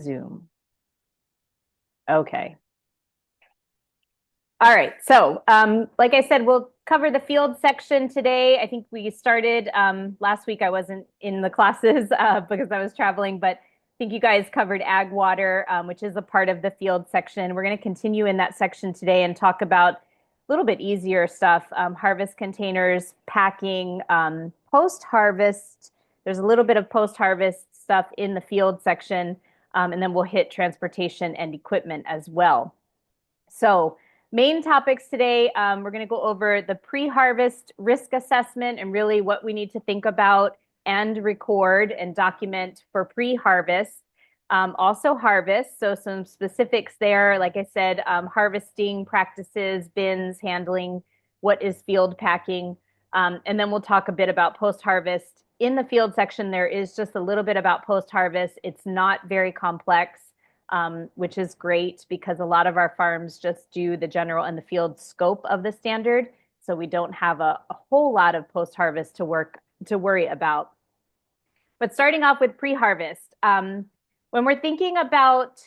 Zoom. Okay. All right. So, like I said, we'll cover the field section today. I think we started last week. I wasn't in the classes because I was traveling, but I think you guys covered ag water, which is a part of the field section. We're going to continue in that section today and talk about a little bit easier stuff, harvest containers, packing, post-harvest. There's a little bit of post-harvest stuff in the field section, and then we'll hit transportation and equipment as well. So, main topics today, we're going to go over the pre-harvest risk assessment and really what we need to think about and record and document for pre-harvest. Also harvest, so some specifics there. Like I said, harvesting practices, bins, handling, what is field packing. And then we'll talk a bit about post-harvest. In the field section, there is just a little bit about post-harvest. It's not very complex. Which is great because a lot of our farms just do the general and the field scope of the standard. So we don't have a whole lot of post-harvest to worry about. But starting off with pre-harvest, when we're thinking about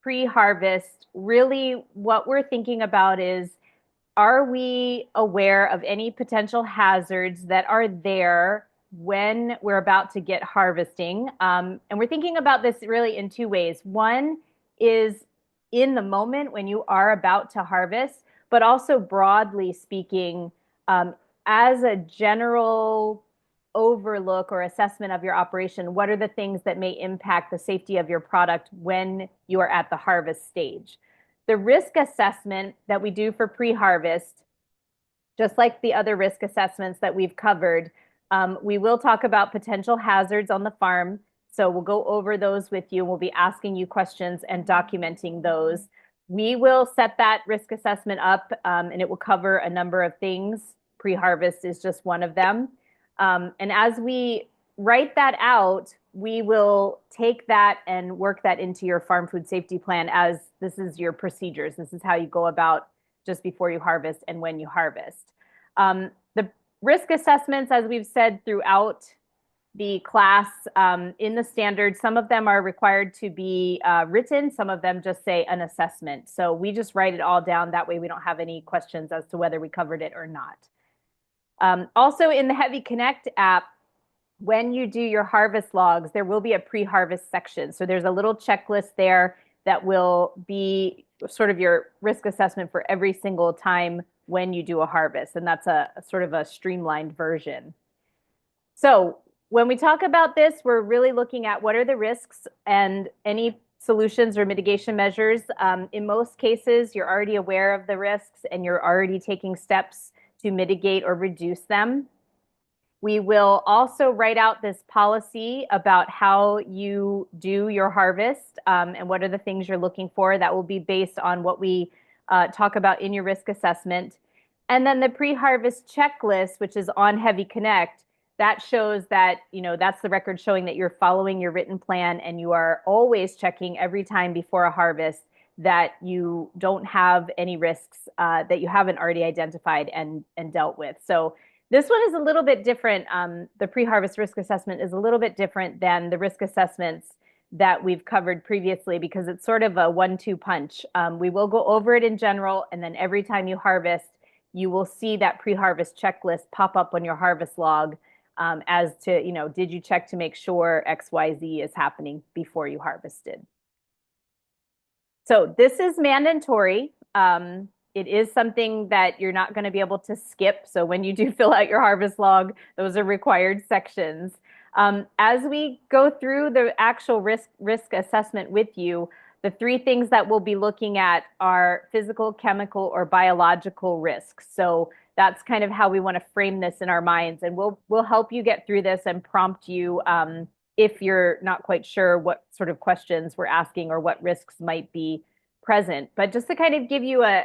pre-harvest, really what we're thinking about is, are we aware of any potential hazards that are there when we're about to get harvesting? And we're thinking about this really in two ways. One is in the moment when you are about to harvest, but also broadly speaking, as a general overlook or assessment of your operation, what are the things that may impact the safety of your product when you are at the harvest stage? The risk assessment that we do for pre-harvest, just like the other risk assessments that we've covered, we will talk about potential hazards on the farm. So we'll go over those with you. We'll be asking you questions and documenting those. We will set that risk assessment up, and it will cover a number of things. Pre-harvest is just one of them. And as we write that out, we will take that and work that into your farm food safety plan as this is your procedures. This is how you go about just before you harvest and when you harvest. The risk assessments, as we've said throughout the class in the standard, some of them are required to be written. Some of them just say an assessment. So we just write it all down. That way we don't have any questions as to whether we covered it or not. Also in the Heavy Connect app, when you do your harvest logs, there will be a pre-harvest section. So there's a little checklist there that will be sort of your risk assessment for every single time when you do a harvest. And that's a sort of a streamlined version. So when we talk about this, we're really looking at what are the risks and any solutions or mitigation measures. In most cases, you're already aware of the risks and you're already taking steps to mitigate or reduce them. We will also write out this policy about how you do your harvest and what are the things you're looking for. That will be based on what we talk about in your risk assessment. And then the pre-harvest checklist, which is on Heavy Connect, that shows that, that's the record showing that you're following your written plan and you are always checking every time before a harvest that you don't have any risks that you haven't already identified and dealt with. So this one is a little bit different. The pre-harvest risk assessment is a little bit different than the risk assessments that we've covered previously because it's sort of a 1-2 punch. We will go over it in general, and then every time you harvest, you will see that pre-harvest checklist pop up on your harvest log as to, did you check to make sure XYZ is happening before you harvested? So this is mandatory. It is something that you're not going to be able to skip. So when you do fill out your harvest log, those are required sections. As we go through the actual risk assessment with you, the three things that we'll be looking at are physical, chemical, or biological risks. So that's kind of how we want to frame this in our minds. And we'll help you get through this and prompt you if you're not quite sure what sort of questions we're asking or what risks might be present. But just to kind of give you an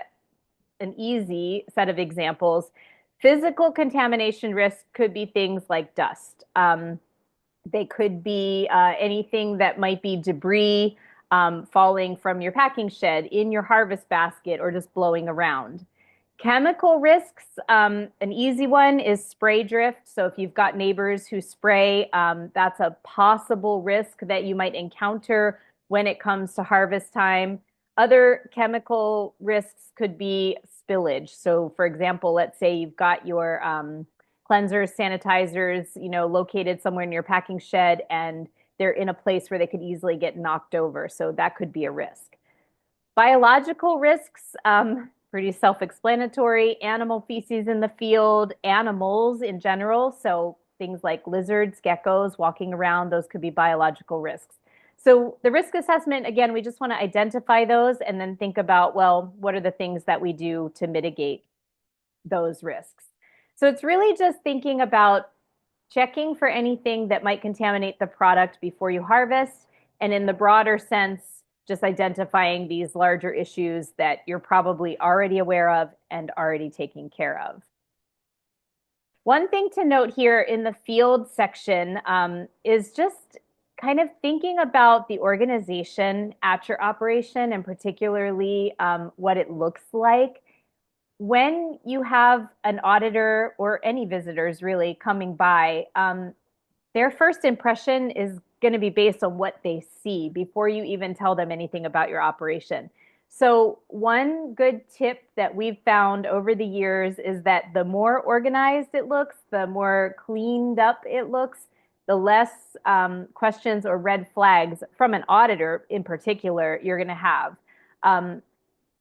easy set of examples, physical contamination risk could be things like dust. They could be anything that might be debris falling from your packing shed in your harvest basket or just blowing around. Chemical risks, an easy one is spray drift. So if you've got neighbors who spray, that's a possible risk that you might encounter when it comes to harvest time. Other chemical risks could be spillage. So, for example, let's say you've got your cleansers, sanitizers, located somewhere in your packing shed, and they're in a place where they could easily get knocked over. So that could be a risk. Biological risks, pretty self-explanatory. Animal feces in the field, animals in general. So things like lizards, geckos walking around, those could be biological risks. So the risk assessment, again, we just want to identify those and then think about, well, what are the things that we do to mitigate those risks? So it's really just thinking about checking for anything that might contaminate the product before you harvest, and in the broader sense, just identifying these larger issues that you're probably already aware of and already taking care of. One thing to note here in the field section is just kind of thinking about the organization at your operation and particularly what it looks like. When you have an auditor or any visitors really coming by, their first impression is going to be based on what they see before you even tell them anything about your operation. So one good tip that we've found over the years is that the more organized it looks, the more cleaned up it looks, the less questions or red flags from an auditor in particular you're going to have.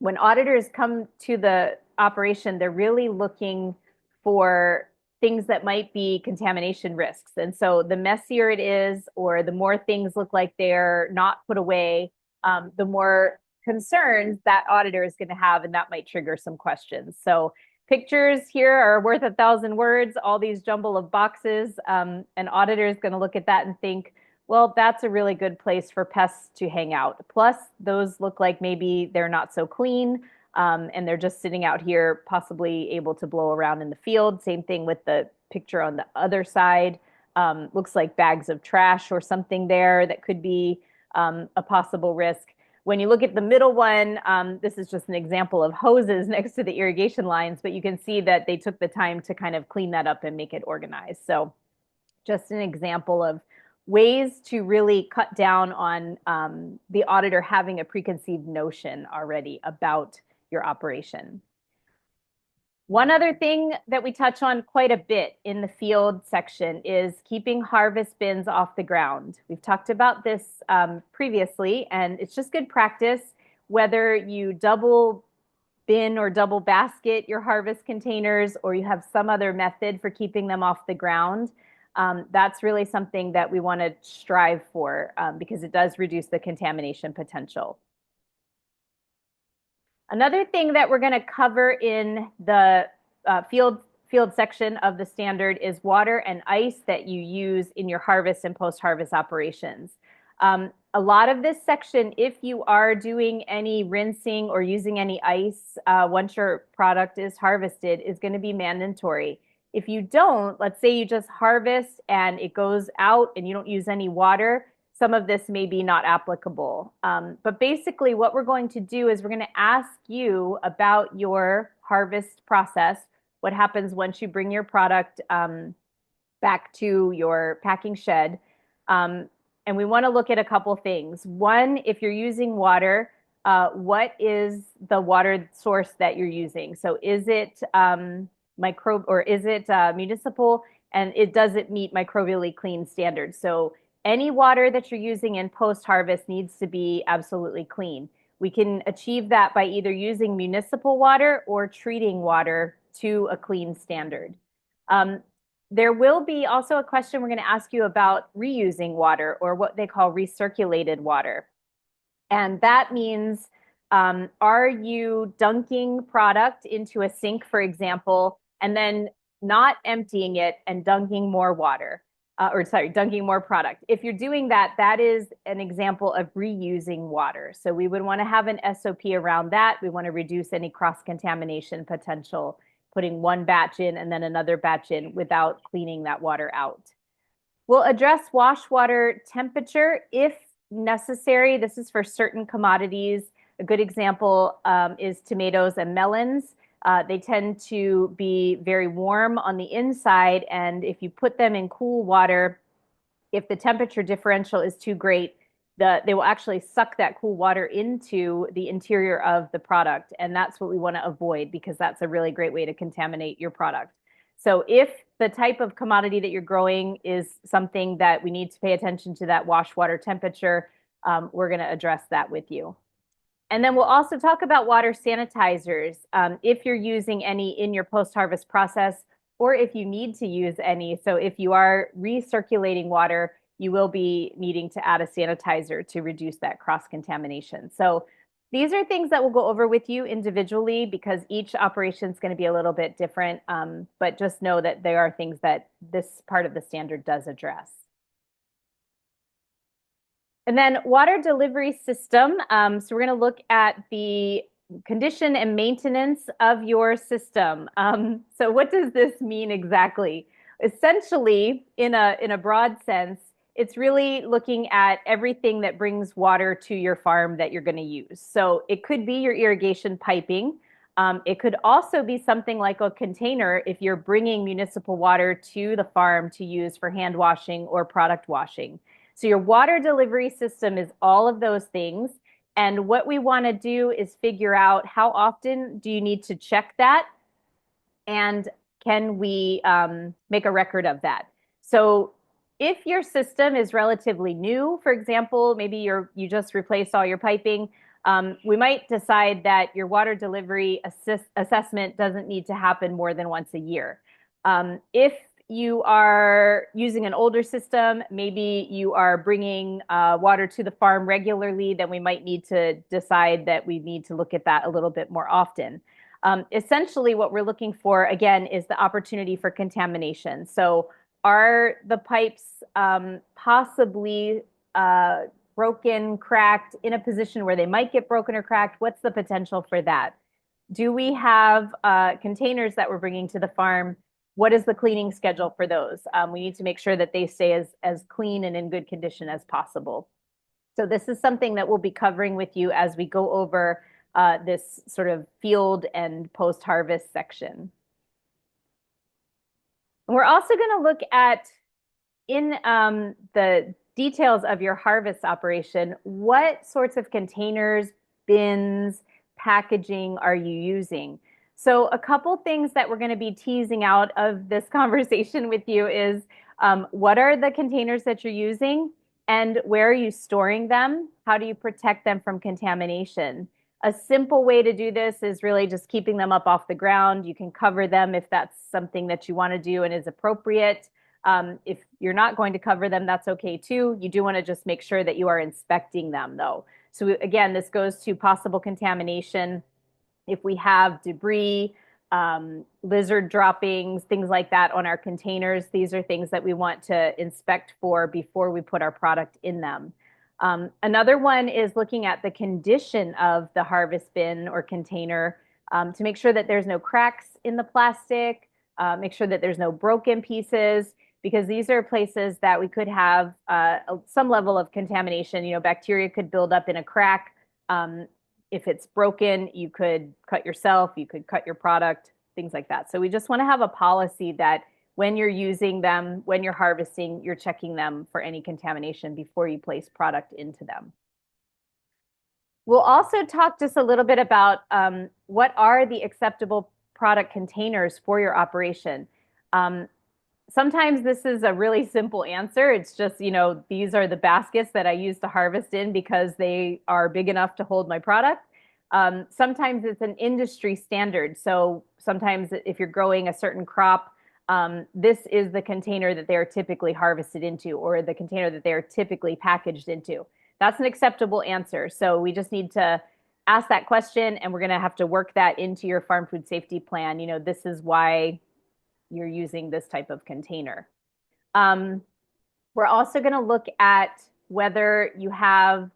When auditors come to the operation, they're really looking for things that might be contamination risks. And so the messier it is, or the more things look like they're not put away, the more concerns that auditor is going to have, and that might trigger some questions. So pictures here are worth 1,000 words, all these jumble of boxes. An auditor is going to look at that and think, well, that's a really good place for pests to hang out. Plus, those look like maybe they're not so clean, and they're just sitting out here, possibly able to blow around in the field. Same thing with the picture on the other side. Looks like bags of trash or something there that could be a possible risk. When you look at the middle one, this is just an example of hoses next to the irrigation lines, but you can see that they took the time to kind of clean that up and make it organized. So just an example of ways to really cut down on the auditor having a preconceived notion already about your operation. One other thing that we touch on quite a bit in the field section is keeping harvest bins off the ground. We've talked about this previously, and it's just good practice, whether you double bin or double basket your harvest containers, or you have some other method for keeping them off the ground. That's really something that we want to strive for because it does reduce the contamination potential. Another thing that we're going to cover in the field section of the standard is water and ice that you use in your harvest and post-harvest operations. A lot of this section, if you are doing any rinsing or using any ice once your product is harvested, is going to be mandatory. If you don't, let's say you just harvest and it goes out and you don't use any water, some of this may be not applicable. But basically what we're going to do is we're going to ask you about your harvest process, what happens once you bring your product back to your packing shed. And we want to look at a couple things. One, if you're using water, what is the water source that you're using? So is it microbe or is it municipal, and does it meet microbially clean standards? So any water that you're using in post-harvest needs to be absolutely clean. We can achieve that by either using municipal water or treating water to a clean standard. There will be also a question we're going to ask you about reusing water, or what they call recirculated water. And that means, are you dunking product into a sink, for example, and then not emptying it and dunking more water? Dunking more product. If you're doing that, that is an example of reusing water. So we would want to have an SOP around that. We want to reduce any cross-contamination potential, putting one batch in and then another batch in without cleaning that water out. We'll address wash water temperature if necessary. This is for certain commodities. A good example is tomatoes and melons. They tend to be very warm on the inside, and if you put them in cool water, if the temperature differential is too great, they will actually suck that cool water into the interior of the product. And that's what we want to avoid because that's a really great way to contaminate your product. So if the type of commodity that you're growing is something that we need to pay attention to that wash water temperature, we're going to address that with you. And then we'll also talk about water sanitizers. If you're using any in your post-harvest process, or if you need to use any. So if you are recirculating water, you will be needing to add a sanitizer to reduce that cross-contamination. So these are things that we'll go over with you individually because each operation is going to be a little bit different. But just know that there are things that this part of the standard does address. And then water delivery system. So we're going to look at the condition and maintenance of your system. So what does this mean exactly? Essentially, in a broad sense, it's really looking at everything that brings water to your farm that you're going to use. So it could be your irrigation piping. It could also be something like a container if you're bringing municipal water to the farm to use for hand washing or product washing. So your water delivery system is all of those things. And what we want to do is figure out how often do you need to check that and can we make a record of that? So if your system is relatively new, for example, maybe you just replaced all your piping, we might decide that your water delivery assessment doesn't need to happen more than once a year. If you are using an older system, maybe you are bringing water to the farm regularly, then we might need to decide that we need to look at that a little bit more often. Essentially, what we're looking for, again, is the opportunity for contamination. So are the pipes possibly broken, cracked, in a position where they might get broken or cracked? What's the potential for that? Do we have containers that we're bringing to the farm? What is the cleaning schedule for those? We need to make sure that they stay as clean and in good condition as possible. So this is something that we'll be covering with you as we go over this sort of field and post-harvest section. And we're also going to look at, in the details of your harvest operation, what sorts of containers, bins, packaging are you using? So a couple things that we're going to be teasing out of this conversation with you is what are the containers that you're using and where are you storing them? How do you protect them from contamination? A simple way to do this is really just keeping them up off the ground. You can cover them if that's something that you want to do and is appropriate. If you're not going to cover them, that's okay too. You do want to just make sure that you are inspecting them though. So again, this goes to possible contamination. If we have debris, lizard droppings, things like that on our containers, these are things that we want to inspect for before we put our product in them. Another one is looking at the condition of the harvest bin or container to make sure that there's no cracks in the plastic, make sure that there's no broken pieces, because these are places that we could have some level of contamination. You know, bacteria could build up in a crack. If it's broken, you could cut yourself, you could cut your product, things like that. So we just want to have a policy that when you're using them, when you're harvesting, you're checking them for any contamination before you place product into them. We'll also talk just a little bit about what are the acceptable product containers for your operation. Sometimes this is a really simple answer. It's just, you know, these are the baskets that I use to harvest in because they are big enough to hold my product. Sometimes it's an industry standard. So sometimes if you're growing a certain crop, this is the container that they are typically harvested into or the container that they are typically packaged into. That's an acceptable answer. So we just need to ask that question and we're going to have to work that into your farm food safety plan. You know, this is why you're using this type of container. We're also going to look at whether you have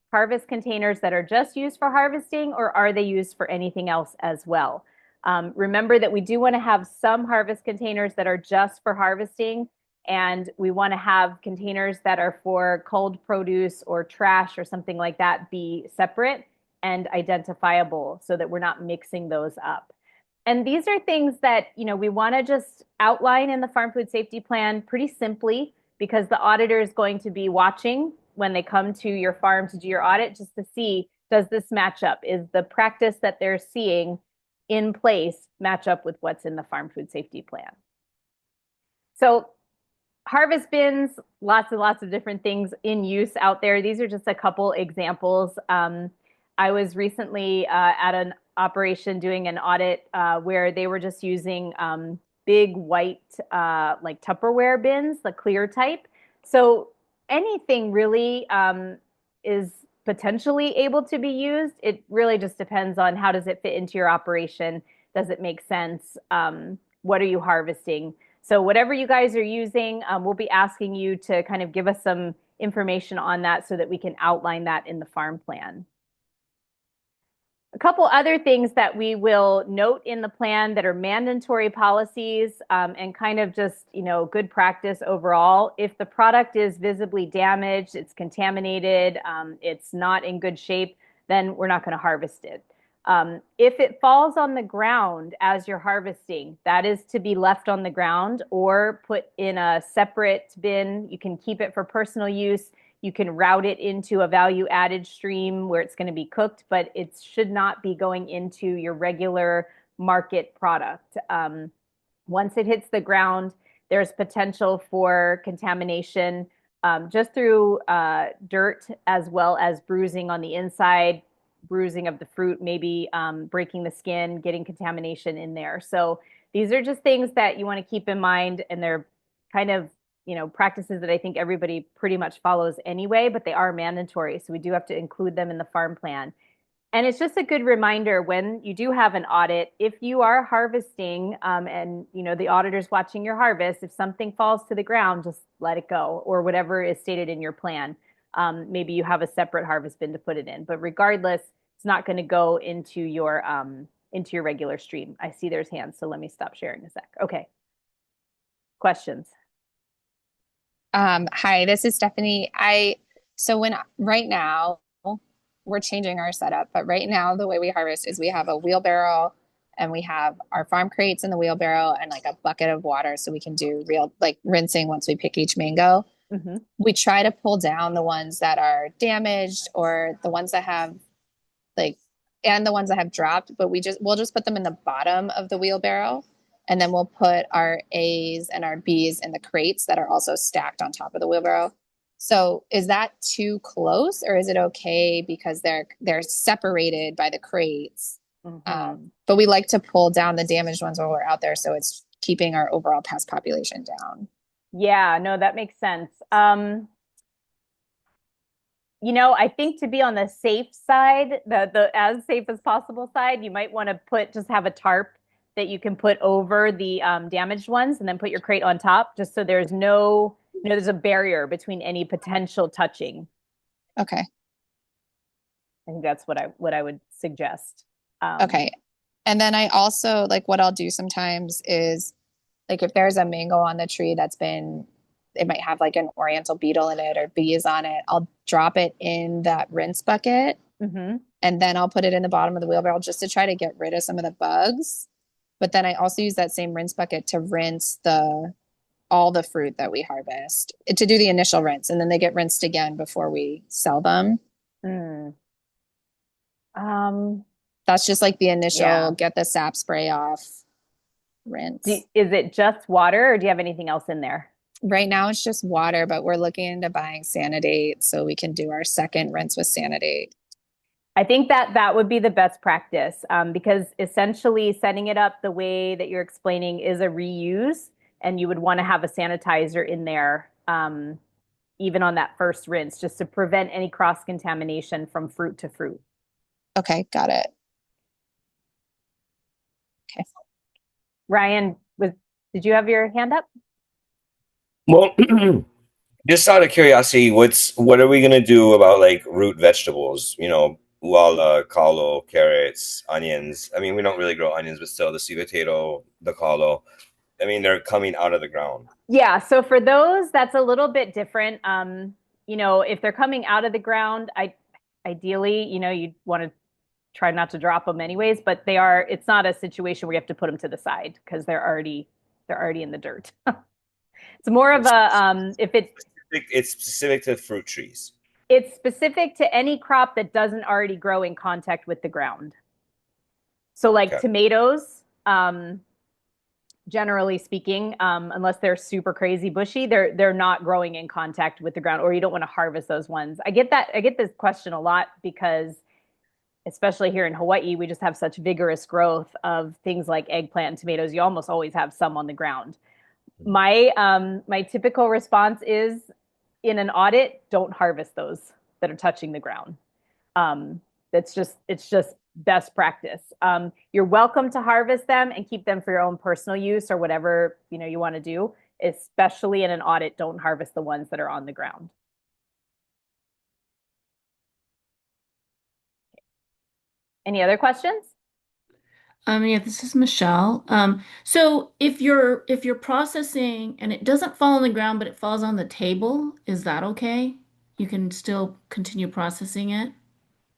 harvest containers that are just used for harvesting or are they used for anything else as well. Remember that we do want to have some harvest containers that are just for harvesting, and we want to have containers that are for culled produce or trash or something like that be separate and identifiable so that we're not mixing those up. And these are things that, you know, we want to just outline in the farm food safety plan pretty simply because the auditor is going to be watching when they come to your farm to do your audit, just to see, does this match up? Is the practice that they're seeing in place match up with what's in the farm food safety plan? So harvest bins, lots and lots of different things in use out there. These are just a couple examples. I was recently at an operation doing an audit where they were just using big white like Tupperware bins, the clear type. So anything really is potentially able to be used. It really just depends on how does it fit into your operation. Does it make sense? What are you harvesting? So whatever you guys are using, we'll be asking you to kind of give us some information on that so that we can outline that in the farm plan. A couple other things that we will note in the plan that are mandatory policies and kind of just, good practice overall. If the product is visibly damaged, it's contaminated, it's not in good shape, then we're not going to harvest it. If it falls on the ground as you're harvesting, that is to be left on the ground or put in a separate bin. You can keep it for personal use. You can route it into a value added stream where it's going to be cooked, but it should not be going into your regular market product. Once it hits the ground, there's potential for contamination just through dirt as well as bruising on the inside, bruising of the fruit, maybe breaking the skin, getting contamination in there. So these are just things that you want to keep in mind, and they're kind of practices that I think everybody pretty much follows anyway, but they are mandatory. So we do have to include them in the farm plan. And it's just a good reminder when you do have an audit, if you are harvesting and the auditor's watching your harvest, if something falls to the ground, just let it go, or whatever is stated in your plan. Maybe you have a separate harvest bin to put it in, but regardless, it's not going to go into your regular stream. I see there's hands, so let me stop sharing a sec. Okay. Questions? Hi, this is Stephanie. Right now we're changing our setup, but right now the way we harvest is we have a wheelbarrow and we have our farm crates in the wheelbarrow and like a bucket of water so we can do real like rinsing once we pick each mango. Mm-hmm. We try to pull down the ones that are damaged or the ones that have and the ones that have dropped, but we'll just put them in the bottom of the wheelbarrow. And then we'll put our A's and our B's in the crates that are also stacked on top of the wheelbarrow. So is that too close, or is it okay because they're separated by the crates? Mm-hmm. But we like to pull down the damaged ones while we're out there, so it's keeping our overall pest population down. Yeah, no, that makes sense. I think to be on the safe side, the as safe as possible side, you might want to just have a tarp that you can put over the damaged ones and then put your crate on top, just so there's there's a barrier between any potential touching. Okay. I think that's what I would suggest. Okay. And then I also what I'll do sometimes is if there's a mango on the tree it might have like an oriental beetle in it or bees on it, I'll drop it in that rinse bucket. Mm-hmm. And then I'll put it in the bottom of the wheelbarrow just to try to get rid of some of the bugs. But then I also use that same rinse bucket to rinse all the fruit that we harvest, to do the initial rinse, and then they get rinsed again before we sell them. Mm. That's just like the initial get the sap spray off rinse. Is it just water, or do you have anything else in there? Right now it's just water, but we're looking into buying Sanidate so we can do our second rinse with Sanidate. I think that would be the best practice because essentially setting it up the way that you're explaining is a reuse, and you would want to have a sanitizer in there even on that first rinse, just to prevent any cross-contamination from fruit to fruit. Okay, got it. Okay. Ryan, did you have your hand up? Well, just out of curiosity, what are we gonna do about root vegetables? Colo, carrots, onions. I mean, we don't really grow onions, but still, the sweet potato, the colo. I mean, they're coming out of the ground. Yeah, so for those, that's a little bit different. If they're coming out of the ground, ideally, you'd want to try not to drop them anyways, but it's not a situation where you have to put them to the side because they're already in the dirt. It's more of a if it's specific to fruit trees. It's specific to any crop that doesn't already grow in contact with the ground. So like Okay. tomatoes, generally speaking, unless they're super crazy bushy, they're not growing in contact with the ground, or you don't want to harvest those ones. I get this question a lot because especially here in Hawaii, we just have such vigorous growth of things like eggplant and tomatoes. You almost always have some on the ground. My typical response is in an audit, don't harvest those that are touching the ground. It's just best practice. You're welcome to harvest them and keep them for your own personal use or whatever you want to do. Especially in an audit, don't harvest the ones that are on the ground. Any other questions? Yeah, this is Michelle. So if you're processing and it doesn't fall on the ground, but it falls on the table, is that okay? You can still continue processing it?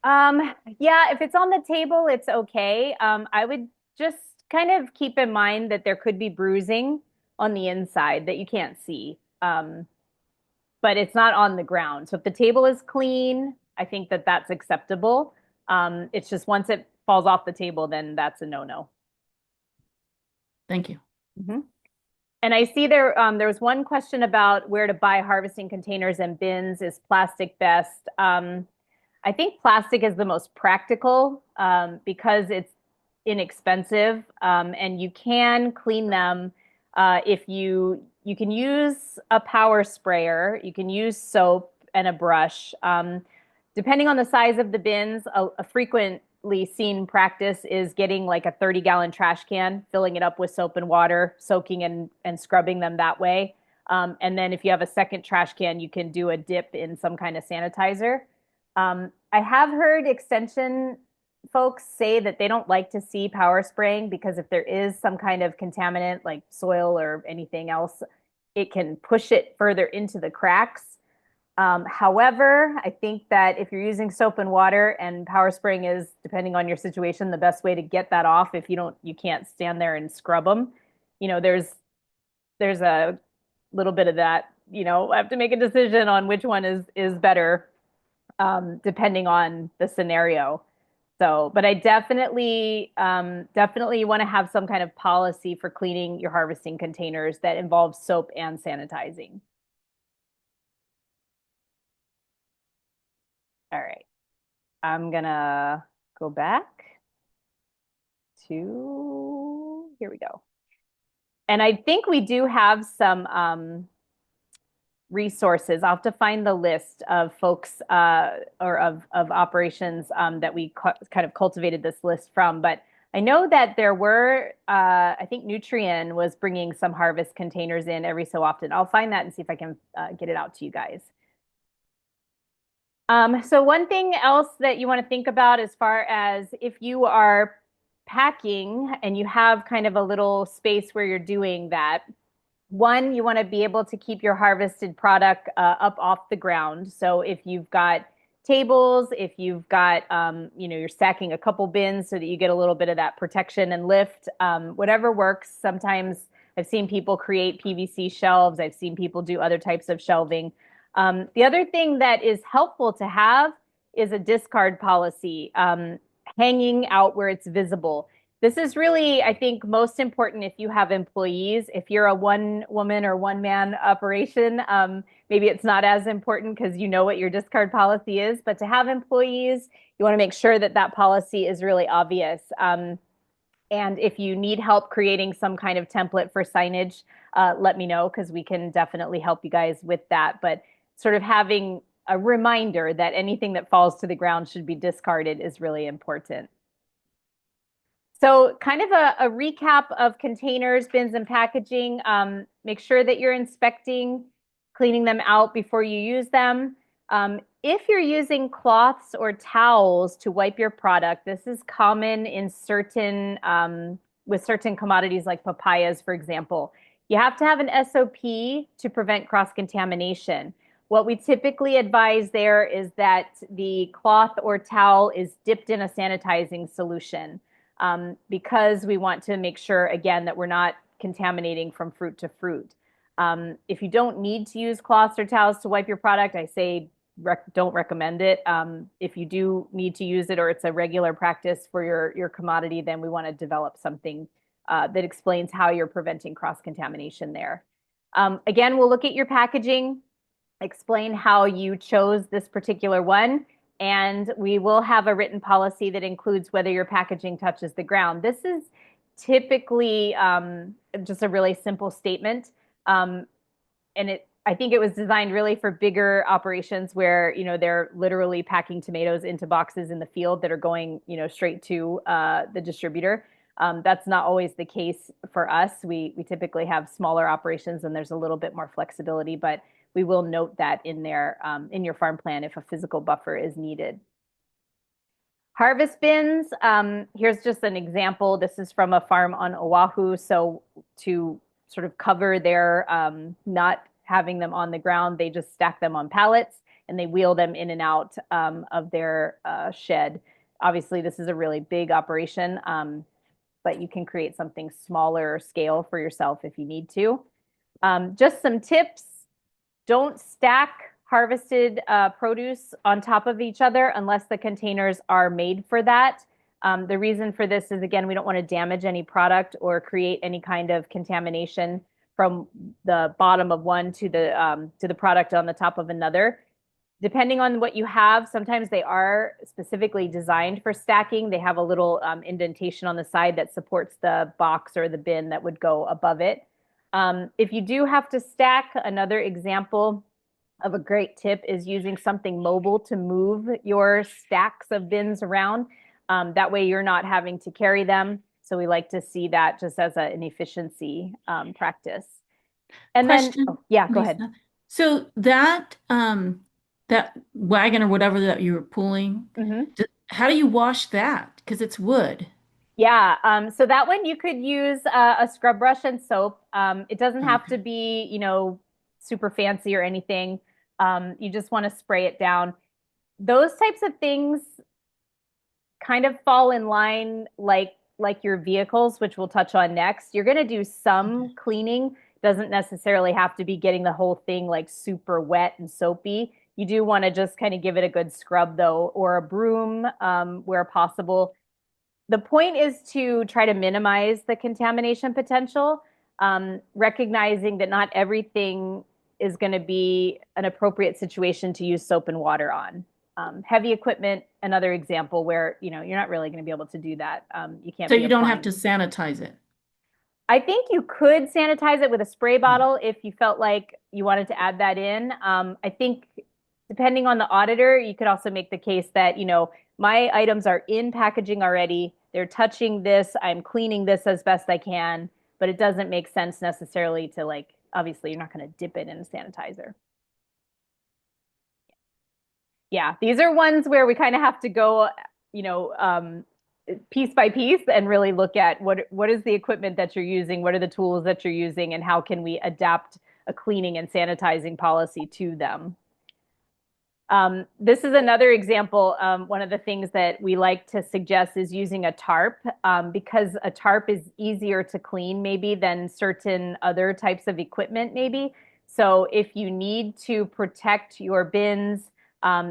Yeah, if it's on the table, it's okay. I would just kind of keep in mind that there could be bruising on the inside that you can't see. But it's not on the ground. So if the table is clean, I think that that's acceptable. It's just once it falls off the table, then that's a no-no. Thank you. Mhm. And I see there was one question about where to buy harvesting containers and bins. Is plastic best? I think plastic is the most practical because it's inexpensive and you can clean them if you can use a power sprayer, you can use soap and a brush. Depending on the size of the bins, a frequently seen practice is getting like a 30-gallon trash can, filling it up with soap and water, soaking and scrubbing them that way. And then if you have a second trash can, you can do a dip in some kind of sanitizer. I have heard extension folks say that they don't like to see power spraying because if there is some kind of contaminant like soil or anything else, it can push it further into the cracks. However, I think that if you're using soap and water and power spraying is, depending on your situation, the best way to get that off if you can't stand there and scrub them. There's a little bit of that, I have to make a decision on which one is better, depending on the scenario. So, but I definitely want to have some kind of policy for cleaning your harvesting containers that involves soap and sanitizing. All right. I'm gonna go back to, here we go. And I think we do have some resources. I'll have to find the list of folks or of operations that we kind of cultivated this list from. But I know that there were, I think Nutrien was bringing some harvest containers in every so often. I'll find that and see if I can get it out to you guys. So one thing else that you want to think about as far as if you are packing and you have kind of a little space where you're doing that, one, you want to be able to keep your harvested product up off the ground. So if you've got tables, if you've got, you're stacking a couple bins so that you get a little bit of that protection and lift, whatever works. Sometimes I've seen people create PVC shelves. I've seen people do other types of shelving. The other thing that is helpful to have is a discard policy, hanging out where it's visible. This is really, I think, most important if you have employees. If you're a one woman or one man operation, maybe it's not as important because you know what your discard policy is. But to have employees, you want to make sure that that policy is really obvious. And if you need help creating some kind of template for signage, let me know because we can definitely help you guys with that. But sort of having a reminder that anything that falls to the ground should be discarded is really important. So kind of a recap of containers, bins, and packaging. Make sure that you're inspecting, cleaning them out before you use them. If you're using cloths or towels to wipe your product, this is common in with certain commodities like papayas, for example. You have to have an SOP to prevent cross-contamination. What we typically advise there is that the cloth or towel is dipped in a sanitizing solution because we want to make sure, again, that we're not contaminating from fruit to fruit. If you don't need to use cloths or towels to wipe your product, I say don't recommend it. If you do need to use it or it's a regular practice for your commodity, then we want to develop something that explains how you're preventing cross-contamination there. Again, we'll look at your packaging, explain how you chose this particular one, and we will have a written policy that includes whether your packaging touches the ground. This is typically just a really simple statement. And I think it was designed really for bigger operations where, they're literally packing tomatoes into boxes in the field that are going, straight to the distributor. That's not always the case for us. We typically have smaller operations and there's a little bit more flexibility, but we will note that in there in your farm plan if a physical buffer is needed. Harvest bins, here's just an example. This is from a farm on Oahu. So to sort of cover their not having them on the ground, they just stack them on pallets and they wheel them in and out of their shed. Obviously, this is a really big operation, but you can create something smaller scale for yourself if you need to. Just some tips. Don't stack harvested produce on top of each other unless the containers are made for that. The reason for this is, again, we don't want to damage any product or create any kind of contamination from the bottom of one to the product on the top of another. Depending on what you have, sometimes they are specifically designed for stacking. They have a little indentation on the side that supports the box or the bin that would go above it. If you do have to stack, another example of a great tip is using something mobile to move your stacks of bins around. That way you're not having to carry them. So we like to see that just as an efficiency practice. And Question, then, yeah, go Lisa. ahead. So that wagon or whatever that you were pulling, how do you wash that? Because it's wood. Yeah, so that one you could use a scrub brush and soap. It doesn't have to be, super fancy or anything. You just want to spray it down. Those types of things kind of fall in line like your vehicles, which we'll touch on next. You're going to do some cleaning. Doesn't necessarily have to be getting the whole thing like super wet and soapy. You do want to just kind of give it a good scrub though, or a broom where possible. The point is to try to minimize the contamination potential, recognizing that not everything is going to be an appropriate situation to use soap and water on. Heavy equipment, another example where you're not really going to be able to do that. You can't. So be you don't have applying. to sanitize it. I think you could sanitize it with a spray bottle if you felt like you wanted to add that in. I think depending on the auditor, you could also make the case that, my items are in packaging already. They're touching this. I'm cleaning this as best I can, but it doesn't make sense necessarily to obviously you're not going to dip it in a sanitizer. Yeah, these are ones where we kind of have to go, piece by piece and really look at what is the equipment that you're using, what are the tools that you're using, and how can we adapt a cleaning and sanitizing policy to them. This is another example. One of the things that we like to suggest is using a tarp because a tarp is easier to clean maybe than certain other types of equipment maybe. So if you need to protect your bins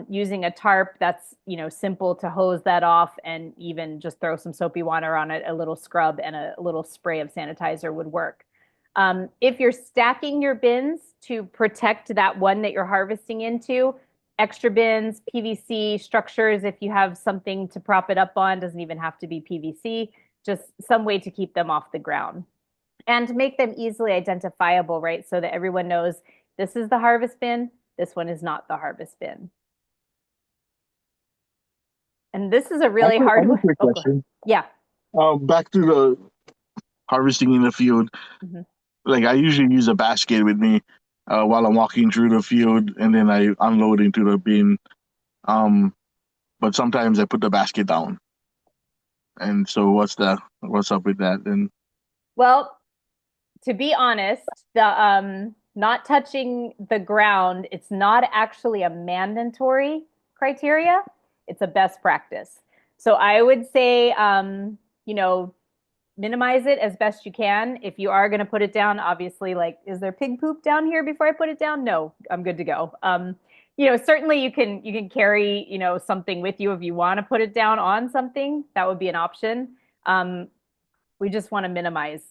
using a tarp, that's simple to hose that off and even just throw some soapy water on it, a little scrub and a little spray of sanitizer would work. If you're stacking your bins to protect that one that you're harvesting into, extra bins, PVC structures, if you have something to prop it up on, doesn't even have to be PVC, just some way to keep them off the ground. And to make them easily identifiable, right? So that everyone knows this is the harvest bin, this one is not the harvest bin. And this is a really hard one. Quick question. Yeah. Back to the harvesting in the field. Like I usually use a basket with me while I'm walking through the field, and then I unload into the bin. But sometimes I put the basket down. And so what's up with that then? Well, to be honest, the not touching the ground, it's not actually a mandatory criteria. It's a best practice. So I would say, minimize it as best you can. If you are going to put it down, obviously, is there pig poop down here before I put it down? No, I'm good to go. certainly you can carry, something with you if you want to put it down on something. That would be an option. We just want to minimize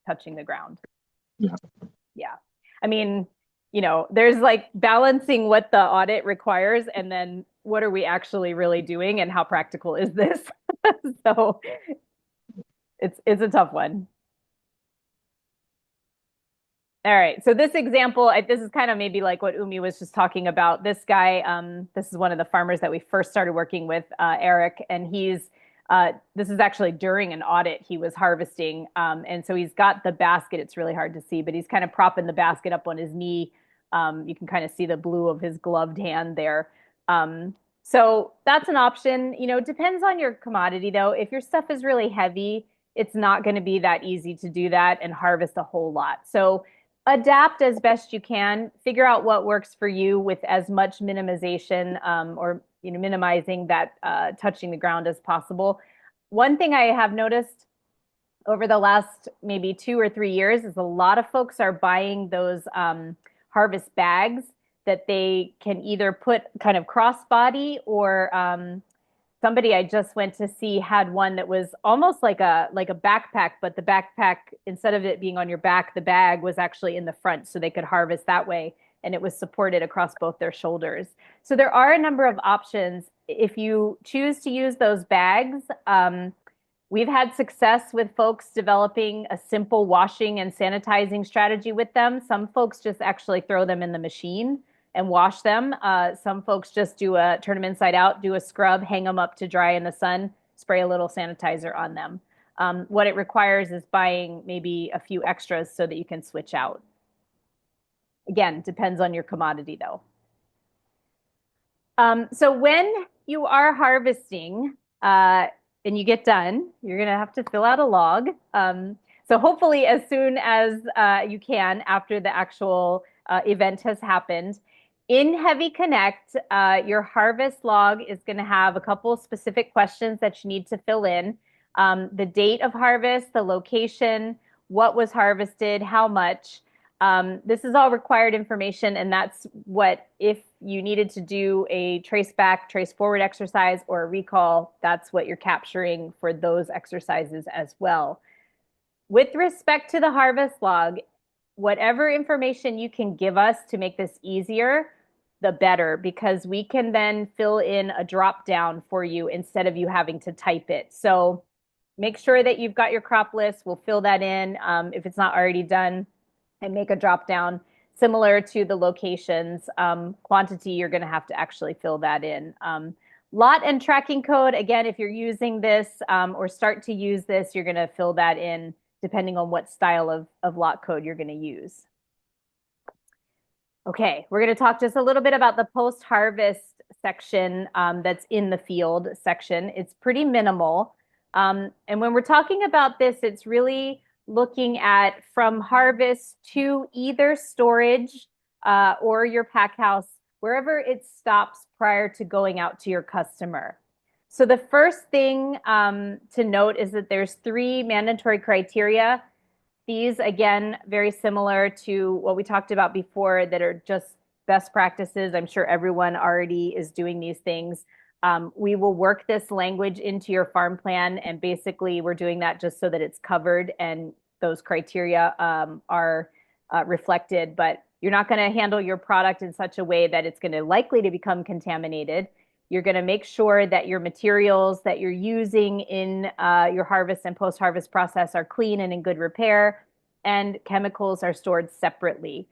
touching the ground. Yeah. Yeah. I mean, there's like balancing what the audit requires and then what are we actually really doing and how practical is this? So it's a tough one. All right. So this example, this is kind of maybe like what Umi was just talking about. This guy, this is one of the farmers that we first started working with, Eric, and this is actually during an audit he was harvesting. And so he's got the basket. It's really hard to see, but he's kind of propping the basket up on his knee. You can kind of see the blue of his gloved hand there. So that's an option. It depends on your commodity though. If your stuff is really heavy, it's not going to be that easy to do that and harvest a whole lot. So adapt as best you can, figure out what works for you with as much minimization or minimizing that touching the ground as possible. One thing I have noticed over the last maybe 2 or 3 years is a lot of folks are buying those harvest bags that they can either put kind of crossbody or somebody I just went to see had one that was almost like a backpack, but the backpack, instead of it being on your back, the bag was actually in the front so they could harvest that way. And it was supported across both their shoulders. So there are a number of options. If you choose to use those bags, we've had success with folks developing a simple washing and sanitizing strategy with them. Some folks just actually throw them in the machine and wash them. Some folks just turn them inside out, do a scrub, hang them up to dry in the sun, spray a little sanitizer on them. What it requires is buying maybe a few extras so that you can switch out. Again, depends on your commodity though. So when you are harvesting and you get done, you're gonna have to fill out a log. So hopefully as soon as you can after the actual event has happened. In Heavy Connect, your harvest log is going to have a couple specific questions that you need to fill in. The date of harvest, the location, what was harvested, how much. This is all required information, and that's what, if you needed to do a trace back, trace forward exercise or a recall, that's what you're capturing for those exercises as well. With respect to the harvest log, whatever information you can give us to make this easier, the better, because we can then fill in a drop down for you instead of you having to type it. So make sure that you've got your crop list. We'll fill that in if it's not already done, and make a drop down similar to the locations. Quantity, you're going to have to actually fill that in. Lot and tracking code, again, if you're using this or start to use this, you're going to fill that in depending on what style of lot code you're going to use. Okay, we're going to talk just a little bit about the post-harvest section that's in the field section. It's pretty minimal. And when we're talking about this, it's really looking at from harvest to either storage or your pack house, wherever it stops prior to going out to your customer. So the first thing to note is that there's 3 mandatory criteria. These, again, very similar to what we talked about before that are just best practices. I'm sure everyone already is doing these things. We will work this language into your farm plan, and basically we're doing that just so that it's covered and those criteria are reflected, but you're not going to handle your product in such a way that it's going to likely to become contaminated. You're going to make sure that your materials that you're using in your harvest and post-harvest process are clean and in good repair, and chemicals are stored separately.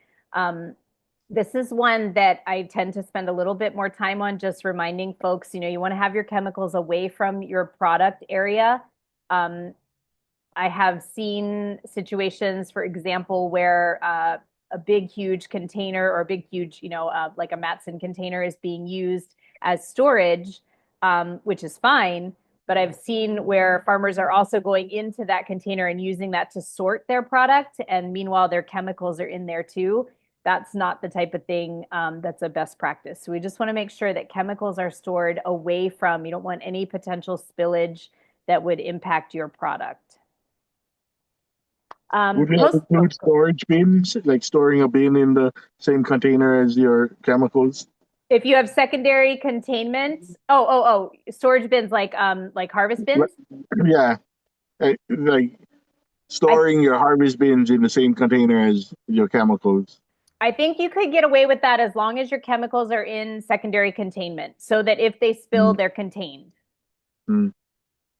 This is one that I tend to spend a little bit more time on, just reminding folks, you want to have your chemicals away from your product area. I have seen situations, for example, where a big, huge container or a big, huge, like a Matson container is being used as storage, which is fine. But I've seen where farmers are also going into that container and using that to sort their product. And meanwhile, their chemicals are in there too. That's not the type of thing that's a best practice. So we just want to make sure that chemicals are stored away from, you don't want any potential spillage that would impact your product. Would you include storage bins, like storing a bin in the same container as your chemicals? If you have secondary containment, storage bins like harvest bins. Yeah, like storing your harvest bins in the same container as your chemicals. I think you could get away with that as long as your chemicals are in secondary containment, so that if they spill, Mm. they're contained. Mm.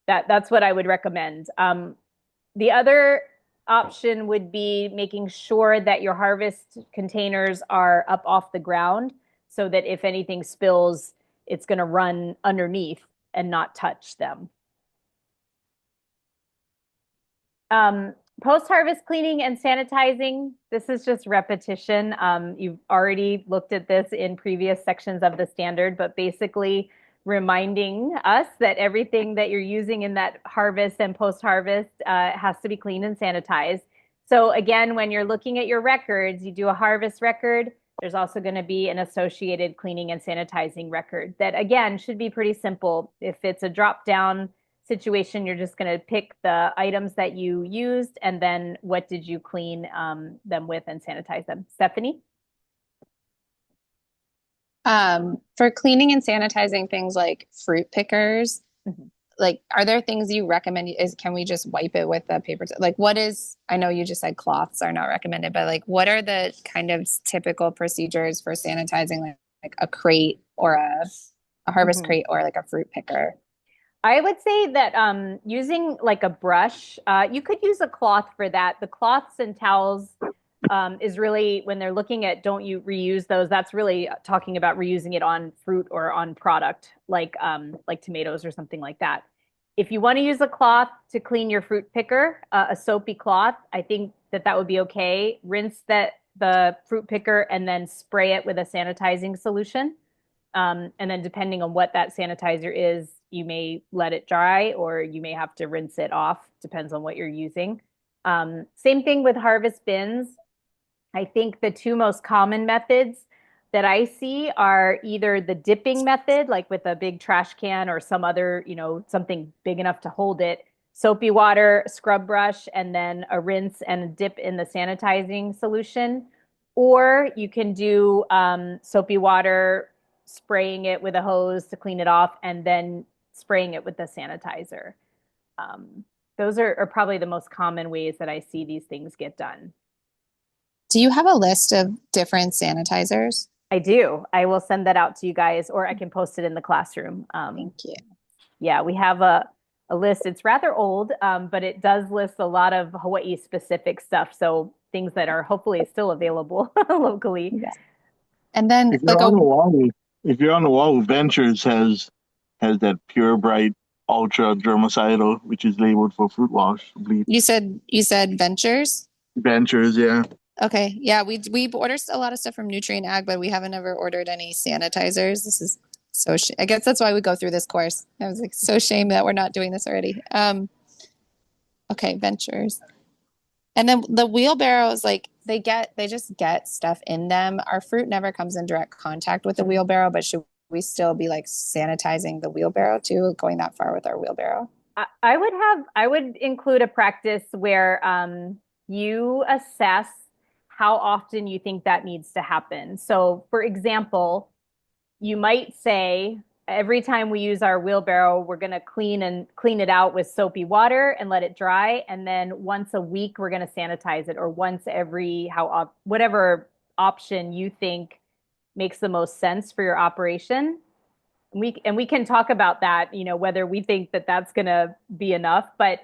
That's what I would recommend. The other option would be making sure that your harvest containers are up off the ground, so that if anything spills, it's going to run underneath and not touch them. Um, Post-harvest cleaning and sanitizing, this is just repetition. You've already looked at this in previous sections of the standard, but basically reminding us that everything that you're using in that harvest and post-harvest has to be cleaned and sanitized. So again, when you're looking at your records, you do a harvest record. There's also going to be an associated cleaning and sanitizing record that, again, should be pretty simple. If it's a drop-down situation, you're just going to pick the items that you used and then what did you clean them with and sanitize them. Stephanie? For cleaning and sanitizing things like fruit pickers, like, are there things you recommend? Can we just wipe it with a paper? Like, what is, I know you just said cloths are not recommended, but like, what are the kind of typical procedures for sanitizing like a crate or a harvest crate or like a fruit picker? I would say that using like a brush, you could use a cloth for that. The cloths and towels is really, when they're looking at don't you reuse those, that's really talking about reusing it on fruit or on product like tomatoes or something like that. If you want to use a cloth to clean your fruit picker, a soapy cloth, I think that would be okay. Rinse the fruit picker and then spray it with a sanitizing solution. And then depending on what that sanitizer is, you may let it dry or you may have to rinse it off. Depends on what you're using. Same thing with harvest bins. I think the two most common methods that I see are either the dipping method, like with a big trash can or some other, something big enough to hold it, soapy water, scrub brush, and then a rinse and a dip in the sanitizing solution. Or you can do soapy water, spraying it with a hose to clean it off, and then spraying it with the sanitizer. Those are probably the most common ways that I see these things get done. Do you have a list of different sanitizers? I do. I will send that out to you guys, or I can post it in the classroom. Thank you. Yeah, we have a list. It's rather old, but it does list a lot of Hawaii specific stuff. So things that are hopefully still available locally. Yeah. And then if you're on the wall, Ventures has that Pure Bright Ultra Germicidal, which is labeled for fruit wash bleach. You said Ventures? Ventures, yeah. Okay. Yeah, we ordered a lot of stuff from Nutrient Ag, but we haven't ever ordered any sanitizers. This is so I guess that's why we go through this course. I was like, so shame that we're not doing this already. Okay, Ventures. And then the wheelbarrows, like they just get stuff in them. Our fruit never comes in direct contact with the wheelbarrow, but should we still be like sanitizing the wheelbarrow too, going that far with our wheelbarrow? I would include a practice where you assess how often you think that needs to happen. So, for example, you might say every time we use our wheelbarrow, we're going to clean it out with soapy water and let it dry, and then once a week we're going to sanitize it, or once every whatever option you think makes the most sense for your operation. We can talk about that, whether we think that that's going to be enough. But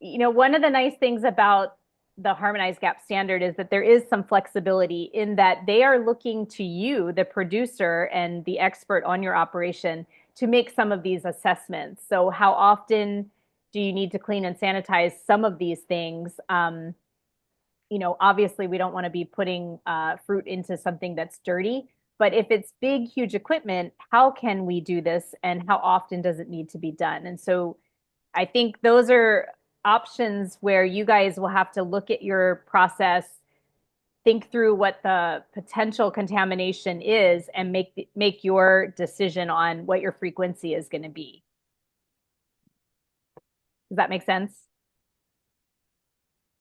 one of the nice things about the harmonized GAP standard is that there is some flexibility in that they are looking to you, the producer and the expert on your operation, to make some of these assessments. So how often do you need to clean and sanitize some of these things? Obviously we don't want to be putting fruit into something that's dirty, but if it's big, huge equipment, how can we do this and how often does it need to be done? And so I think those are options where you guys will have to look at your process, think through what the potential contamination is, and make your decision on what your frequency is going to be. Does that make sense?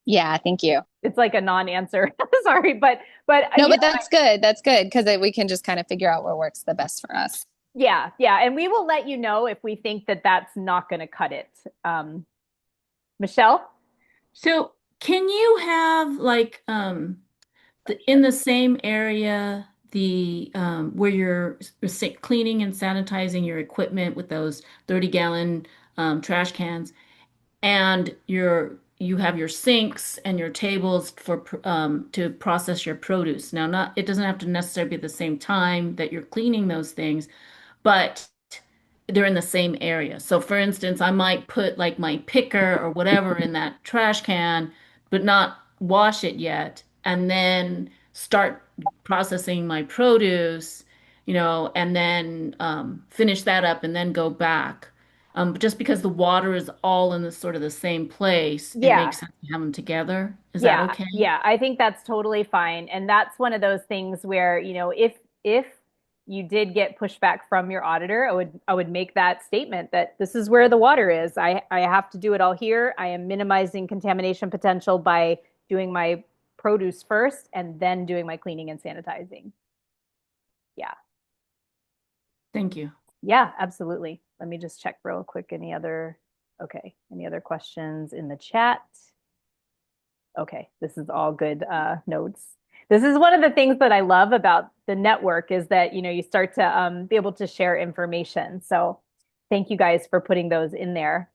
Yeah, thank you. it's like a non-answer. Sorry, but No, but that's good. That's good because we can just kind of figure out what works the best for us. Yeah, yeah, and we will let you know if we think that that's not going to cut it. Michelle? So can you have like in the same area the where you're cleaning and sanitizing your equipment with those 30-gallon trash cans, and you have your sinks and your tables for to process your produce. Now, not it doesn't have to necessarily be at the same time that you're cleaning those things, but they're in the same area. So for instance, I might put like my picker or whatever in that trash can, but not wash it yet, and then start processing my produce, and then finish that up and then go back. Just because the water is all in the sort of the same place, it Yeah. makes sense to have them together. Is that Yeah, okay? yeah, I think that's totally fine. And that's one of those things where, if you did get pushback from your auditor, I would make that statement that this is where the water is. I have to do it all here. I am minimizing contamination potential by doing my produce first and then doing my cleaning and sanitizing. Yeah. Thank you. Yeah, absolutely. Let me just check real quick. Any other questions in the chat? Okay, this is all good notes. This is one of the things that I love about the network is that, you start to be able to share information. So thank you guys for putting those in there.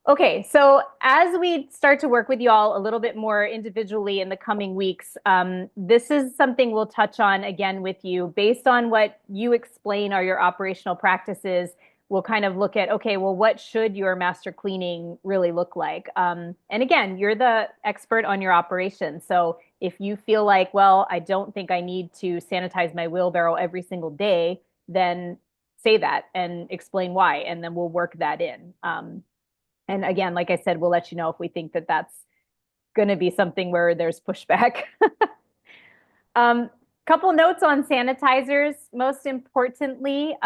Okay, so as we start to work with you all a little bit more individually in the coming weeks, this is something we'll touch on again with you based on what you explain are your operational practices. We'll kind of look at, okay, well, what should your master cleaning really look like? And again, you're the expert on your operation. So if you feel like, well, I don't think I need to sanitize my wheelbarrow every single day, then say that and explain why, and then we'll work that in. And again, like I said, we'll let you know if we think that that's going to be something where there's pushback. Couple notes on sanitizers. Most importantly,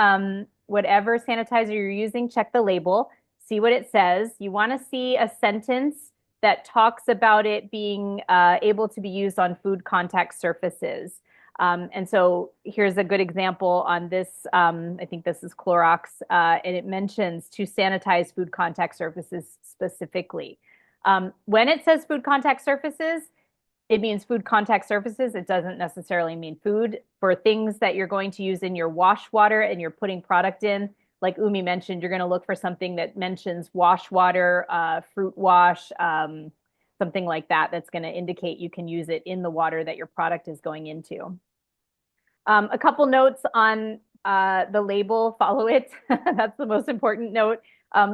whatever sanitizer you're using, check the label, see what it says. You want to see a sentence that talks about it being able to be used on food contact surfaces. And so here's a good example on this. I think this is Clorox, and it mentions to sanitize food contact surfaces specifically. When it says food contact surfaces, it means food contact surfaces. It doesn't necessarily mean food. For things that you're going to use in your wash water and you're putting product in, like Umi mentioned, you're going to look for something that mentions wash water, fruit wash, something like that, that's going to indicate you can use it in the water that your product is going into. A couple notes on the label, follow it. That's the most important note.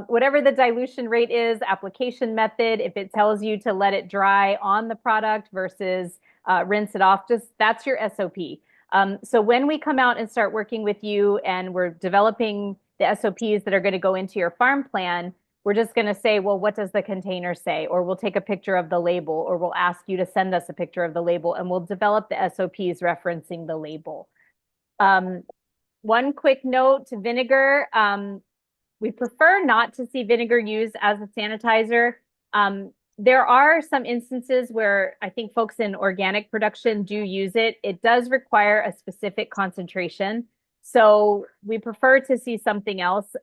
Whatever the dilution rate is, application method, if it tells you to let it dry on the product versus rinse it off, just that's your SOP. So when we come out and start working with you and we're developing the SOPs that are going to go into your farm plan, we're just going to say, well, what does the container say? Or we'll take a picture of the label, or we'll ask you to send us a picture of the label, and we'll develop the SOPs referencing the label. One quick note to vinegar. We prefer not to see vinegar used as a sanitizer. There are some instances where I think folks in organic production do use it. It does require a specific concentration. So we prefer to see something else.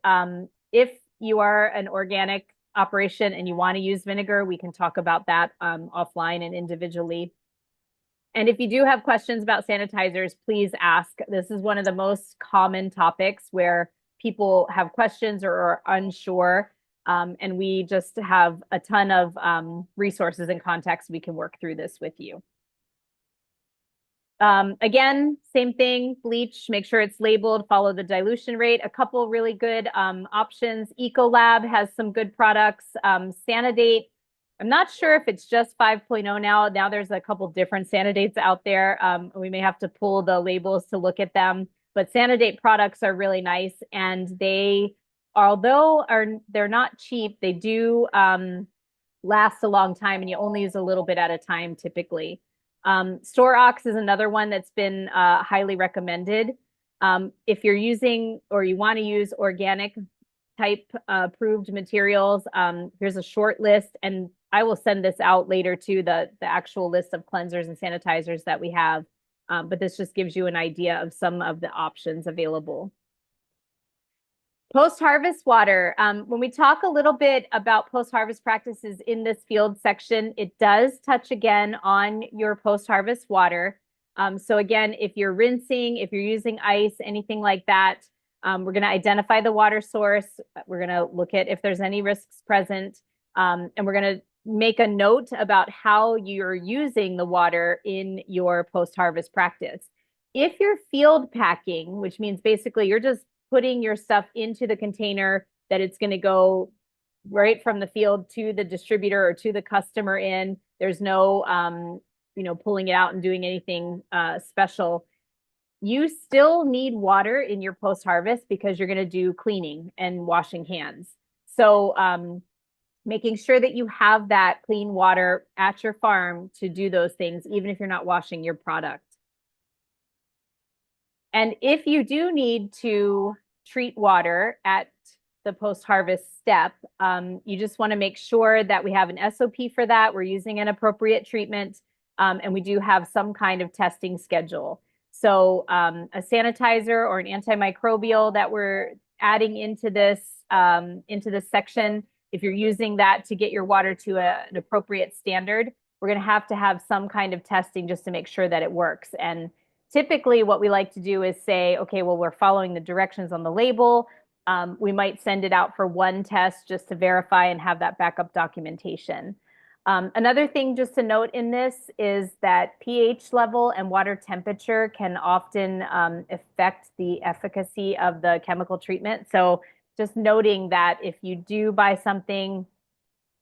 If you are an organic operation and you want to use vinegar, we can talk about that offline and individually. And if you do have questions about sanitizers, please ask. This is one of the most common topics where people have questions or are unsure. And we just have a ton of resources and contacts we can work through this with you. Again, same thing, bleach, make sure it's labeled, follow the dilution rate. A couple really good options. Ecolab has some good products. Sanidate, I'm not sure if it's just 5.0 now. Now there's a couple different Sanidates out there. We may have to pull the labels to look at them, but Sanidate products are really nice, and they, although they're not cheap, they do last a long time, and you only use a little bit at a time typically. Storox is another one that's been highly recommended. If you're using or you want to use organic type approved materials, here's a short list, and I will send this out later to the actual list of cleansers and sanitizers that we have. But this just gives you an idea of some of the options available. Post-harvest water. When we talk a little bit about post-harvest practices in this field section, it does touch again on your post-harvest water. So again, if you're rinsing, if you're using ice, anything like that, we're going to identify the water source. We're going to look at if there's any risks present, and we're going to make a note about how you're using the water in your post-harvest practice. If you're field packing, which means basically you're just putting your stuff into the container that it's going to go right from the field to the distributor or to the customer in, there's no pulling it out and doing anything special. You still need water in your post-harvest because you're going to do cleaning and washing hands. So making sure that you have that clean water at your farm to do those things, even if you're not washing your product. And if you do need to treat water at the post-harvest step, you just want to make sure that we have an SOP for that. We're using an appropriate treatment, and we do have some kind of testing schedule. So a sanitizer or an antimicrobial that we're adding into this section, if you're using that to get your water to an appropriate standard, we're going to have some kind of testing just to make sure that it works. And typically what we like to do is say, okay, well, we're following the directions on the label. We might send it out for one test just to verify and have that backup documentation. Another thing just to note in this is that pH level and water temperature can often affect the efficacy of the chemical treatment. So just noting that if you do buy something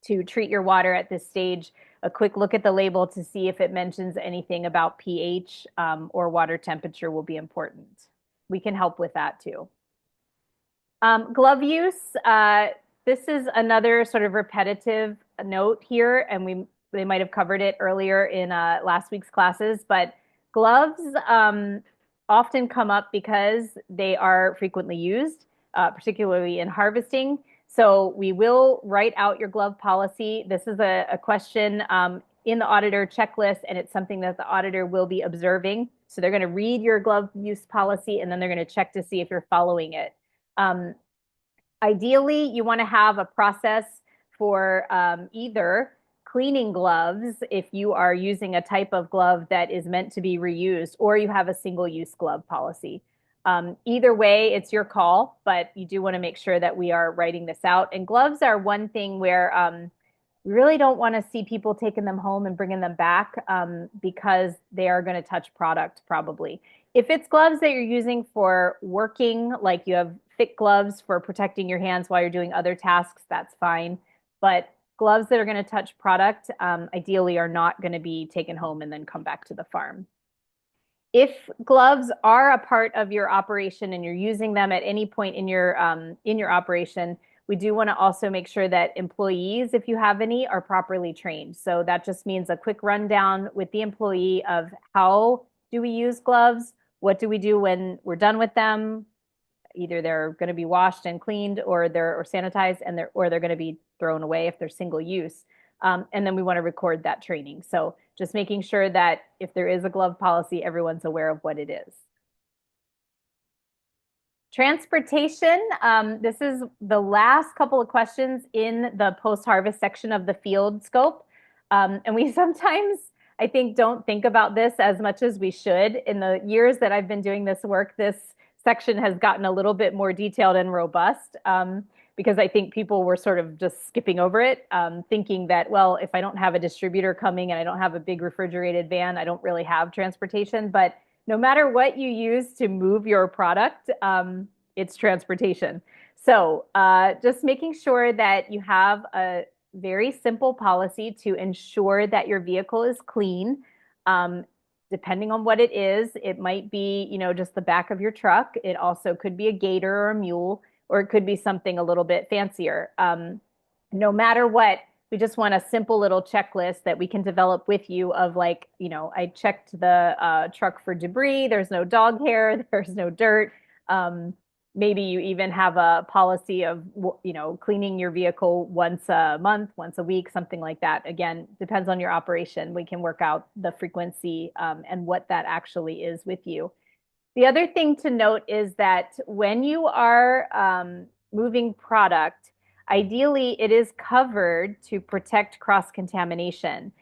to treat your water at this stage, a quick look at the label to see if it mentions anything about pH or water temperature will be important. We can help with that too. Glove use. This is another sort of repetitive note here, and they might have covered it earlier in last week's classes, but gloves often come up because they are frequently used, particularly in harvesting. So we will write out your glove policy. This is a question in the auditor checklist, and it's something that the auditor will be observing. So they're going to read your glove use policy, and then they're going to check to see if you're following it. Ideally, you want to have a process for either cleaning gloves if you are using a type of glove that is meant to be reused, or you have a single-use glove policy. Either way, it's your call, but you do want to make sure that we are writing this out. And gloves are one thing where we really don't want to see people taking them home and bringing them back because they are going to touch product probably. If it's gloves that you're using for working, like you have thick gloves for protecting your hands while you're doing other tasks, that's fine. But gloves that are going to touch product ideally are not going to be taken home and then come back to the farm. If gloves are a part of your operation and you're using them at any point in your operation, we do want to also make sure that employees, if you have any, are properly trained. So that just means a quick rundown with the employee of how do we use gloves, what do we do when we're done with them. Either they're going to be washed and cleaned, or they're sanitized, and they're going to be thrown away if they're single use. And then we want to record that training. So just making sure that if there is a glove policy, everyone's aware of what it is. Transportation. This is the last couple of questions in the post-harvest section of the field scope. And we sometimes, I think, don't think about this as much as we should. In the years that I've been doing this work, this section has gotten a little bit more detailed and robust. Because I think people were sort of just skipping over it, thinking that, well, if I don't have a distributor coming and I don't have a big refrigerated van, I don't really have transportation. But no matter what you use to move your product, it's transportation. So just making sure that you have a very simple policy to ensure that your vehicle is clean. Depending on what it is, it might be, just the back of your truck. It also could be a gator or a mule, or it could be something a little bit fancier. No matter what, we just want a simple little checklist that we can develop with you of like, I checked the truck for debris. There's no dog hair. There's no dirt. Maybe you even have a policy of, cleaning your vehicle once a month, once a week, something like that. Again, depends on your operation. We can work out the frequency and what that actually is with you. The other thing to note is that when you are moving product, ideally it is covered to protect cross-contamination.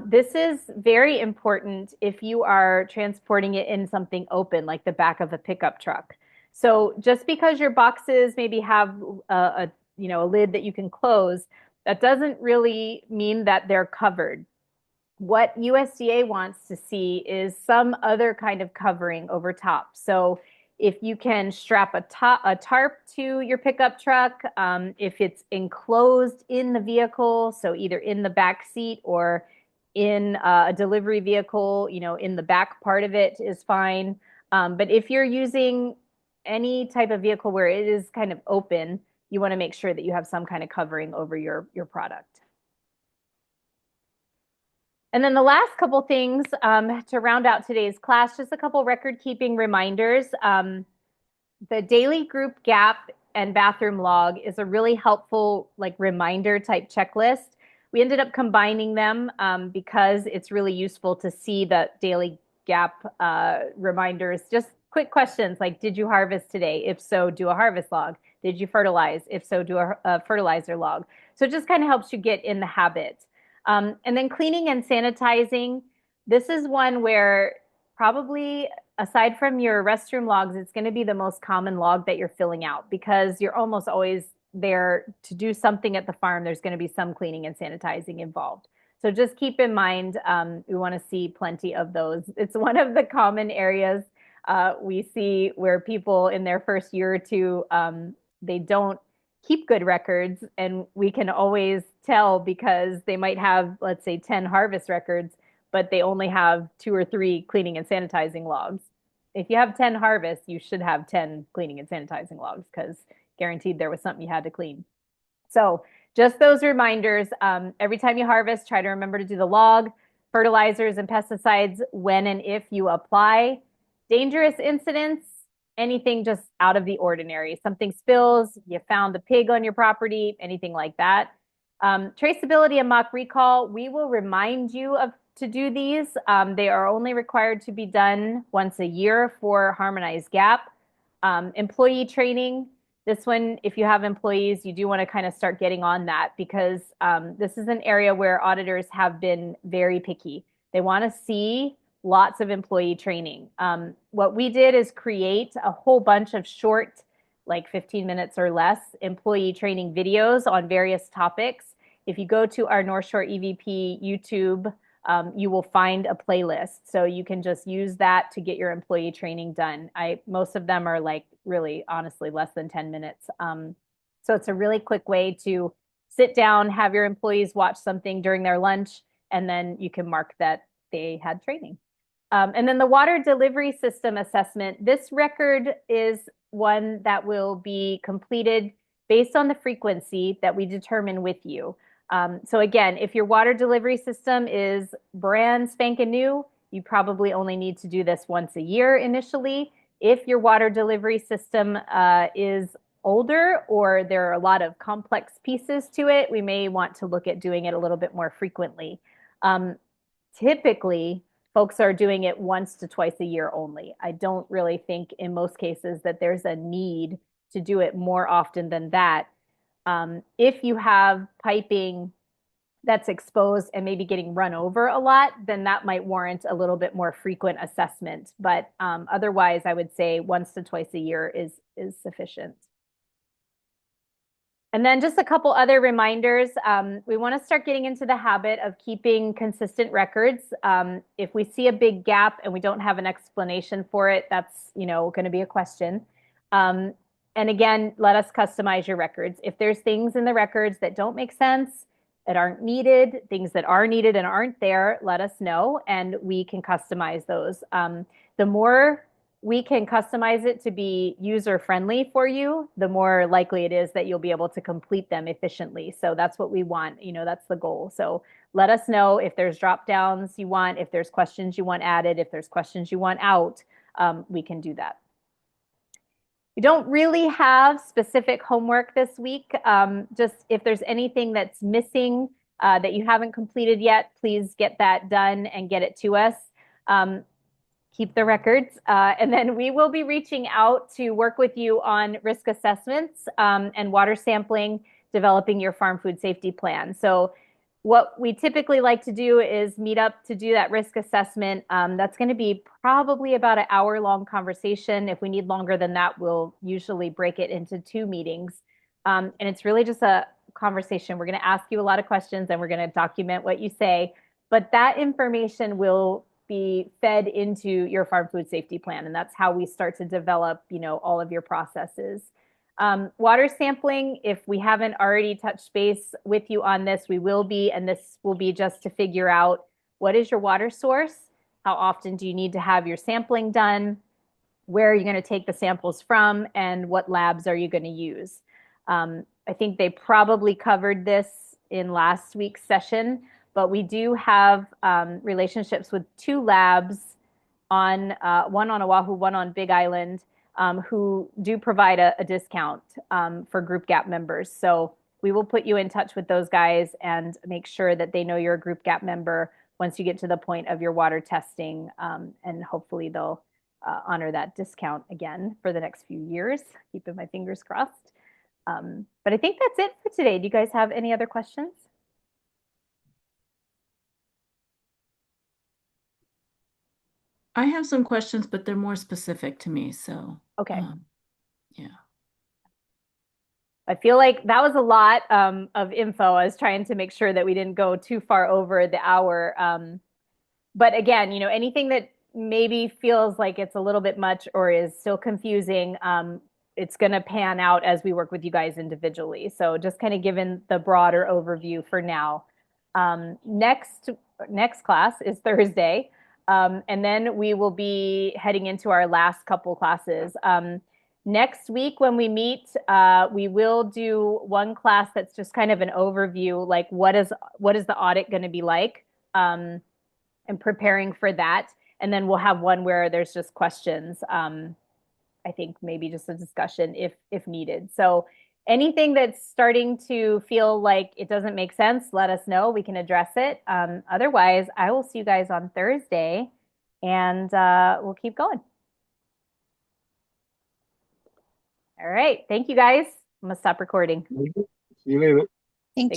This is very important if you are transporting it in something open, like the back of a pickup truck. So just because your boxes maybe have a lid that you can close, that doesn't really mean that they're covered. What USDA wants to see is some other kind of covering over top. So if you can strap a tarp to your pickup truck, if it's enclosed in the vehicle, so either in the back seat or in a delivery vehicle, in the back part of it is fine. But if you're using any type of vehicle where it is kind of open, you want to make sure that you have some kind of covering over your product. And then the last couple things to round out today's class, just a couple record keeping reminders. The daily GroupGAP and bathroom log is a really helpful reminder type checklist. We ended up combining them because it's really useful to see the daily GAP reminders. Just quick questions like, did you harvest today? If so, do a harvest log. Did you fertilize? If so, do a fertilizer log. So it just kind of helps you get in the habit. And then cleaning and sanitizing. This is one where probably aside from your restroom logs, it's going to be the most common log that you're filling out because you're almost always there to do something at the farm. There's going to be some cleaning and sanitizing involved. So just keep in mind, we want to see plenty of those. It's one of the common areas we see where people in their first year or two, they don't keep good records, and we can always tell because they might have, let's say, 10 harvest records, but they only have 2 or 3 cleaning and sanitizing logs. If you have 10 harvests, you should have 10 cleaning and sanitizing logs because guaranteed there was something you had to clean. So just those reminders, every time you harvest, try to remember to do the log, fertilizers and pesticides when and if you apply. Dangerous incidents, anything just out of the ordinary. Something spills, you found the pig on your property, anything like that. Traceability and mock recall, we will remind you to do these. They are only required to be done once a year for harmonized GAP. Employee training, this one, if you have employees, you do want to kind of start getting on that because this is an area where auditors have been very picky. They want to see lots of employee training. What we did is create a whole bunch of short, like 15 minutes or less, employee training videos on various topics. If you go to our North Shore EVP YouTube, you will find a playlist. So you can just use that to get your employee training done. Most of them are really, honestly, less than 10 minutes. So it's a really quick way to sit down, have your employees watch something during their lunch, and then you can mark that they had training. And then the water delivery system assessment. This record is one that will be completed based on the frequency that we determine with you. So again, if your water delivery system is brand spanking new, you probably only need to do this once a year initially. If your water delivery system is older or there are a lot of complex pieces to it, we may want to look at doing it a little bit more frequently. Typically, folks are doing it once to twice a year only. I don't really think in most cases that there's a need to do it more often than that. If you have piping that's exposed and maybe getting run over a lot, then that might warrant a little bit more frequent assessment. But otherwise, I would say once to twice a year is sufficient. And then just a couple other reminders. We want to start getting into the habit of keeping consistent records. If we see a big gap and we don't have an explanation for it, that's going to be a question. And again, let us customize your records. If there's things in the records that don't make sense, that aren't needed, things that are needed and aren't there, let us know and we can customize those. The more we can customize it to be user-friendly for you, the more likely it is that you'll be able to complete them efficiently. So that's what we want, that's the goal. So let us know if there's drop downs you want, if there's questions you want added, if there's questions you want out, we can do that. We don't really have specific homework this week. Just if there's anything that's missing that you haven't completed yet, please get that done and get it to us. Keep the records. And then we will be reaching out to work with you on risk assessments and water sampling, developing your farm food safety plan. So what we typically like to do is meet up to do that risk assessment. That's going to be probably about an hour-long conversation. If we need longer than that, we'll usually break it into 2 meetings. And it's really just a conversation. We're going to ask you a lot of questions and we're going to document what you say. But that information will be fed into your farm food safety plan. And that's how we start to develop, all of your processes. Water sampling, if we haven't already touched base with you on this, we will be, and this will be just to figure out what is your water source? How often do you need to have your sampling done? Where are you going to take the samples from? And what labs are you going to use? I think they probably covered this in last week's session, but we do have relationships with 2 labs on one on Oahu, one on Big Island, who do provide a discount for GroupGAP members. So we will put you in touch with those guys and make sure that they know you're a GroupGAP member once you get to the point of your water testing. And hopefully they'll honor that discount again for the next few years, keeping my fingers crossed. But I think that's it for today. Do you guys have any other questions? I have some questions, but they're more specific to me. So, okay. Yeah. I feel like that was a lot of info. I was trying to make sure that we didn't go too far over the hour. But again, anything that maybe feels like it's a little bit much or is still confusing, it's going to pan out as we work with you guys individually. So just kind of given the broader overview for now. Next class is Thursday. And then we will be heading into our last couple classes. Next week when we meet, we will do one class that's just kind of an overview, like what is the audit going to be like, and preparing for that. And then we'll have one where there's just questions. I think maybe just a discussion if needed. So anything that's starting to feel like it doesn't make sense, let us know. We can address it. Otherwise, I will see you guys on Thursday, and we'll keep going. All right. Thank you, guys. I'm going to stop recording. See you later.